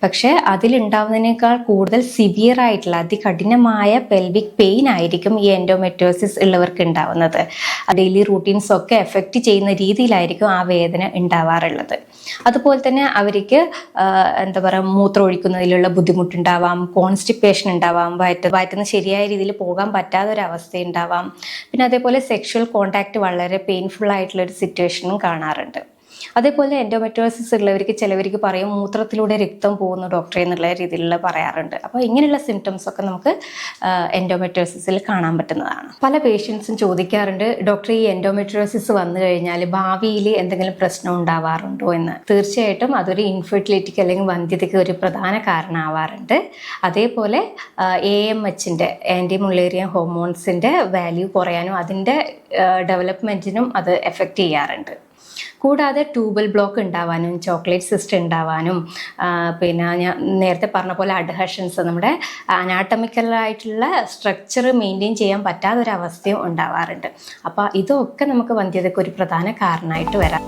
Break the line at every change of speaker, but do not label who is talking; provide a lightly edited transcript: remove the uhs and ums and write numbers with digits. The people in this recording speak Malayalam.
പക്ഷേ അതിലുണ്ടാവുന്നതിനേക്കാൾ കൂടുതൽ സിവിയർ ആയിട്ടുള്ള അതികഠിനമായ പെൽവിക് പെയിൻ ആയിരിക്കും ഈ എൻഡോമെട്രിയോസിസ് ഉള്ളവർക്ക് ഉണ്ടാവുന്നത്. ഡെയിലി റൂട്ടീൻസ് ഒക്കെ എഫക്റ്റ് ചെയ്യുന്ന രീതിയിലായിരിക്കും ആ വേദന ഉണ്ടാവാറുള്ളത്. അതുപോലെ തന്നെ അവർക്ക് എന്താ പറയുക, മൂത്രം ഒഴിക്കുന്നതിലുള്ള ബുദ്ധിമുട്ടുണ്ടാവാം, കോൺസ്റ്റിപ്പേഷൻ ഉണ്ടാവാം, വയറ്റുന്ന ശരിയായ രീതിയിൽ പോകാൻ പറ്റാത്ത ഒരു അവസ്ഥ ഉണ്ടാവാം. പിന്നെ അതേപോലെ സെക്ഷൽ കോണ്ടാക്ട് വളരെ പെയിൻഫുൾ ആയിട്ടുള്ള ഒരു സിറ്റുവേഷനും കാണാറുണ്ട്. അതേപോലെ എൻഡോമെട്രിയോസിസ് ഉള്ളവർക്ക് ചിലവർക്ക് പറയും മൂത്രത്തിലൂടെ രക്തം പോകുന്നു ഡോക്ടറെ എന്നുള്ള രീതിയിലുള്ള പറയാറുണ്ട്. അപ്പോൾ ഇങ്ങനെയുള്ള സിംറ്റംസ് ഒക്കെ നമുക്ക് എൻഡോമെട്രിയോസിസിൽ കാണാൻ പറ്റുന്നതാണ്. പല പേഷ്യൻസും ചോദിക്കാറുണ്ട്, ഡോക്ടർ ഈ എൻഡോമെട്രിയോസിസ് വന്നു കഴിഞ്ഞാൽ ഭാവിയിൽ എന്തെങ്കിലും പ്രശ്നം ഉണ്ടാവാറുണ്ടോ എന്ന്. തീർച്ചയായിട്ടും അതൊരു ഇൻഫെർട്ടിലിറ്റിക്ക് അല്ലെങ്കിൽ വന്ധ്യതയ്ക്ക് ഒരു പ്രധാന കാരണമാവാറുണ്ട്. അതേപോലെ AMHൻ്റെ ആൻറ്റി മുള്ളേറിയൻ ഹോർമോൺസിൻ്റെ വാല്യൂ കുറയാനും അതിൻ്റെ ഡെവലപ്മെൻറ്റിനും അത് എഫക്റ്റ് ചെയ്യാറുണ്ട്. കൂടാതെ ട്യൂബൽ ബ്ലോക്ക് ഉണ്ടാവാനും ചോക്ലേറ്റ് സിസ്റ്റ് ഉണ്ടാവാനും പിന്നെ ഞാൻ നേരത്തെ പറഞ്ഞ പോലെ അഡ്ഹഷൻസ്, നമ്മുടെ അനാട്ടമിക്കലായിട്ടുള്ള സ്ട്രക്ചർ മെയിൻറ്റെയിൻ ചെയ്യാൻ പറ്റാത്തൊരവസ്ഥയും ഉണ്ടാവാറുണ്ട്. അപ്പോൾ ഇതൊക്കെ നമുക്ക് വന്ധ്യതയ്ക്ക് ഒരു പ്രധാന കാരണമായിട്ട് വരാം.